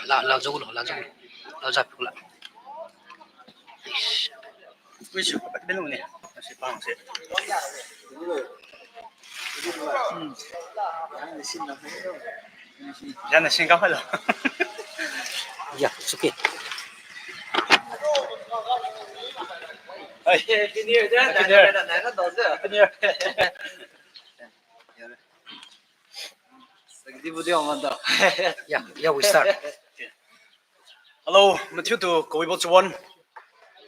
lao dâu lao giáp cũng là为什么不弄呢？那是帮谁？让他先搞快了。呀，it's okay。哎，今天这哪个导致？今天。Yeah, we start. Hello, Matthew to Koibo Chuan.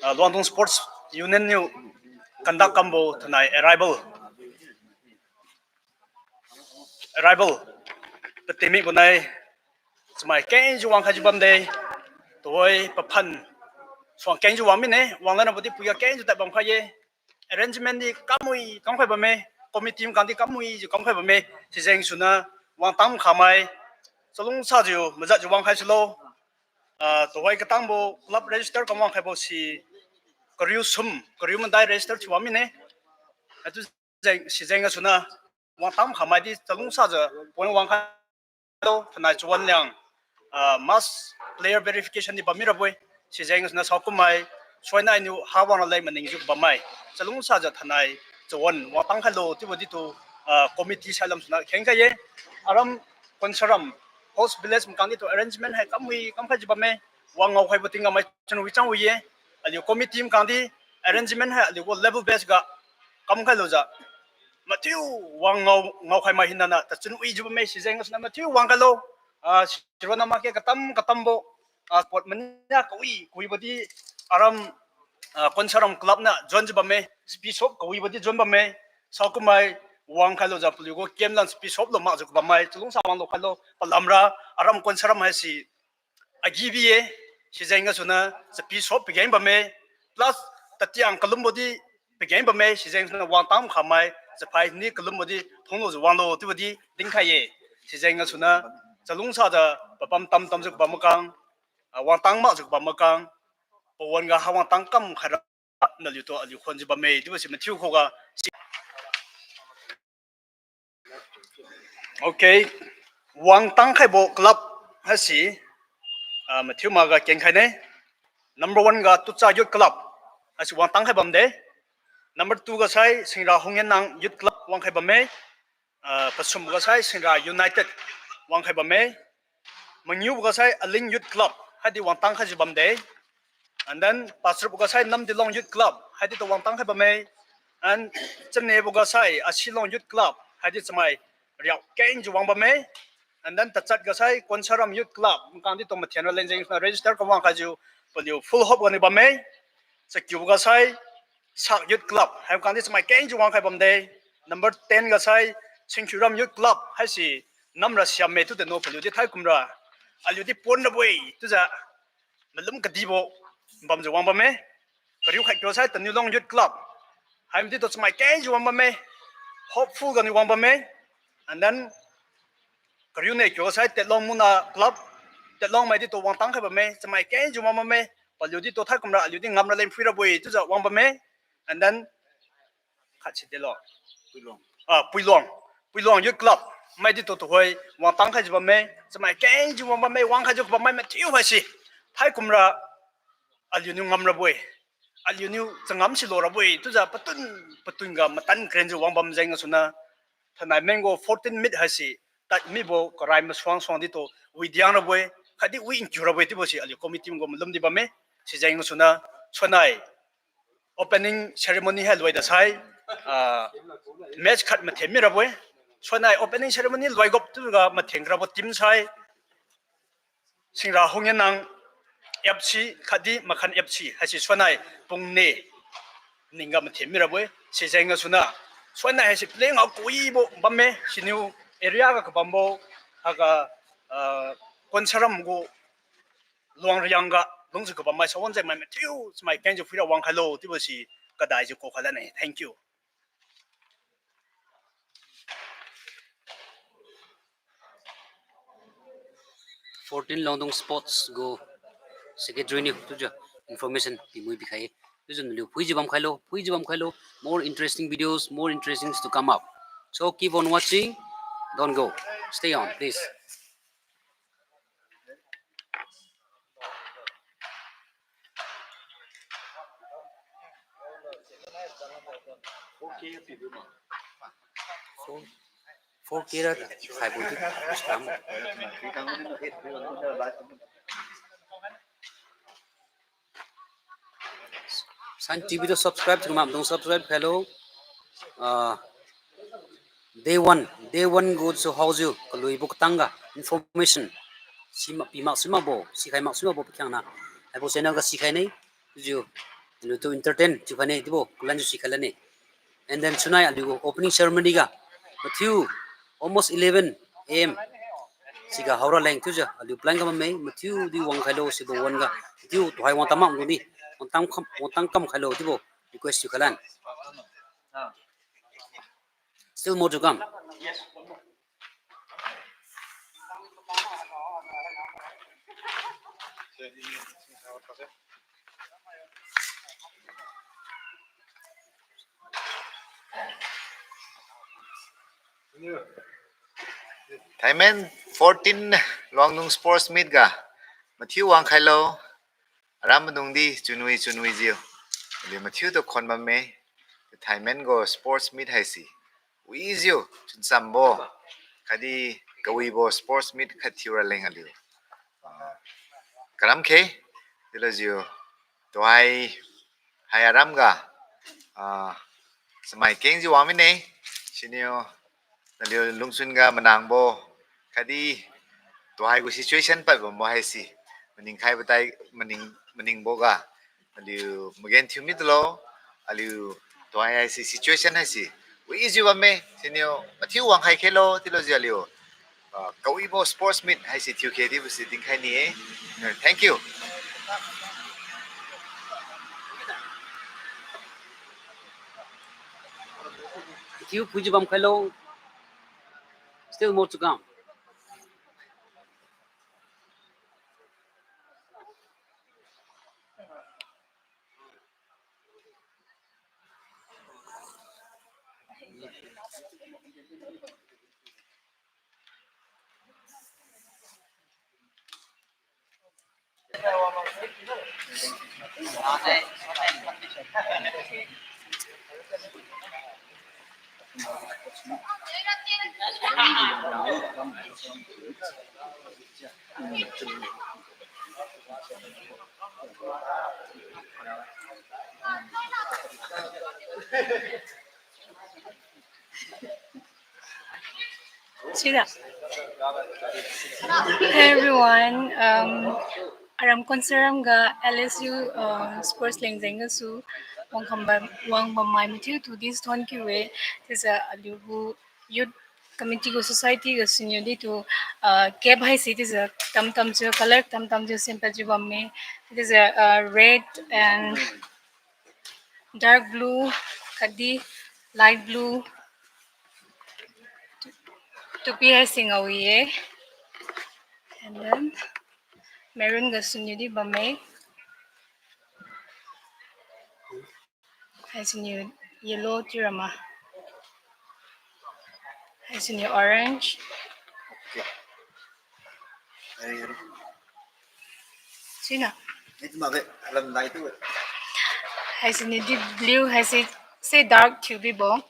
Luangdung Sports Union new conduct combo tonight. Arrival. The team gunai. Smai keng juang kaji bamde. Toy papan. Swang keng juang mine. Wang lana budi puya keng juta bam kaye. Arrangement di kamui kang kai bame. Committee kandi kamui ju kang kai bame. Siseng suna wang tam khamai. Salung sa ju mazat ju wang kai slo. Toy katang bo club register kang wang kai bo si Korea mandai register chuan mine. Atu siseng suna wang tam khamai di salung sa ju pon wang kai lo thanai chuan liang mass player verification di bamira boy siseng suna sokumai Soinai new hawang lai maning ju bamai salung sa ju thanai chuan wang tang khalo ti bodi to committee salam suna khenga ye aram konsaram host village mkandi to arrangement hai kamui kamkha jibame wang ngau khai botinga mai chanu wichang ye ali committee mkandi arrangement hai ali level base ga kamkha loja Matthew wang ngau khai mai hinana ta chanu wi jibame siseng suna Matthew wang kalo sirwana ma ke katam bo sport manya kui bodi aram konsaram club na join jibame speed shop kui bodi join bame sakumai wang khalo ja puligo kemlan speed shop lo ma juk bamai tulung samang lo khalo palamra aram konsaram ha si agibiye sijenga suna speed shop begin bame plus tatiang kalumbodi begin bame sijenga suna wang tam khamai sapai ni kalumbodi thonglo ju wang lo tibodi dingkhaye sijenga suna chalung sa da papam tam juk bamakang wang tang ma juk bamakang pawon ga hawang tang kam khara na lito ali khonji bame tibasi mathiu khoga okay wang tang khai bo club hasi Matthew maga ken khai ne number 1 ga tucha youth club hasi wang tang khai bamde number 2 ga sai singra hongyen nang youth club wang khai bame pasum ga sai singra united wang khai bame mangyu ga sai aling youth club hadi wang tang khai bamde and then pasur ga sai nam dilong youth club hadi to wang tang khai bame and chenne ga sai asilong youth club hadi chamai riau keng ju wang bame and then tachat ga sai konsaram youth club mkandi to mathian lenjeng register ka wang khaju polio full hop gani bame sakyu ga sai sak youth club hai kandi chamai keng ju wang khai bamde number 10 ga sai singchuram youth club hai si namra siam me tu de no polio di thai kumra aliu di pon na boy tu ja malum ka dibo bam ju wang bame kariu khai ko sai tanilong youth club hai mti to chamai keng ju wang bame hopeful gani wang bame and then kariu ne kyo sai telong muna club telong mai di to wang tang khai bame chamai keng ju wang bame polio di to thai kumra aliu di ngamra lem phira boy tu ja wang bame and then khachi de lo puilong youth club mai di to hoi wang tang khai bame chamai keng ju wang bame wang khai ju bame ma tiu ha si thai kumra aliu nu ngamra boy aliu nu changam si lo ra boy tu ja patun ga matan kren ju wang bam jeng suna thanai mango 14 minute ha si tat mi bo karai ma swang di to widyang ra boy khadi wi in jura boy ti bo si ali committee ngom lum di bame si jeng suna sonai opening ceremony ha loi da sai match khat ma themi ra boy sonai opening ceremony loi gop tu ga ma thengra bo team sai singra hongyen nang FC khadi makhan FC hasi sonai pungne ninga ma themi ra boy si jeng suna sonai hasi playing out koi bo bamme siniu area ga bambo aga konsaram go luangryanga longju ko bamai sawon jai mai tiu mai kenju fira wang khalo ti bosi kadai ju ko khala nei thank you 14 Luangdung sports go secretary ni tuja information ti mui bikhai tujon liu phui jibam khailo more interesting videos more interesting to come up so keep on watching don't go stay on please 4K ra khai bút Islam San TV to subscribe to mam dong subscribe hello day one go to house you kalui buk tanga information sima pima sima bo sikai mak sima bo kyang na ai bo channel ka sikai nei ju to entertain ju khane dibo kulan ju sikalane and then tonight I'll opening ceremony ga Matthew almost 11 a.m. siga haura leng tu ja I'll plan ga mai Matthew di wang khailo si bo wan ga Matthew to hai wan tamam ni wan tang kam khailo dibo request ju khalan still more to come Thailand 14 Luangdung Sports Meet ga Matthew Wang Khailo Ramadung di chunui jiu le Matthew to khonba me Thailand go Sports Meet hai si wi jiu chun sambo kadi gawi bo Sports Meet khathiura leng aliu karam khe dilo jiu to hai aram ga samai keng ji wami ne siniu nalio lungsun ga manang bo kadi to hai go situation pa bo mo hai si maning khai batai maning boga aliu magen thumi tlo aliu to hai si situation hai si we is you me sinio mathiu wang khai khelo tilo ji aliu kawi bo sports meet hai si thiu khe di bu si ding khai ni thank you Matthew puji bam khailo still more to come Sira. Hey everyone. Aram konsaram ga LSU sports leng zenga su wang bamai mutiu to this one ki way is a alubu youth committee go society go senior di to cab high seat is a tam jo color tam jo simple jo bamme it is a red and dark blue kadi light blue to be hai singawiye and then maroon ga senior di bamme has new yellow tirama, has new orange, Sina. Has new deep blue, has it say dark tubey ball,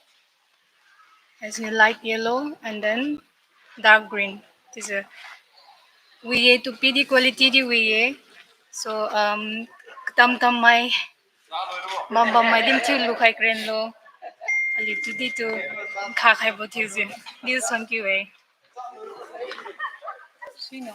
has new light yellow, and then dark green. This is a we to PD quality di we so tam mai mamba mai dim tu look like ren lo ali tu di to kha khai bo thi zin this one ki way Sina.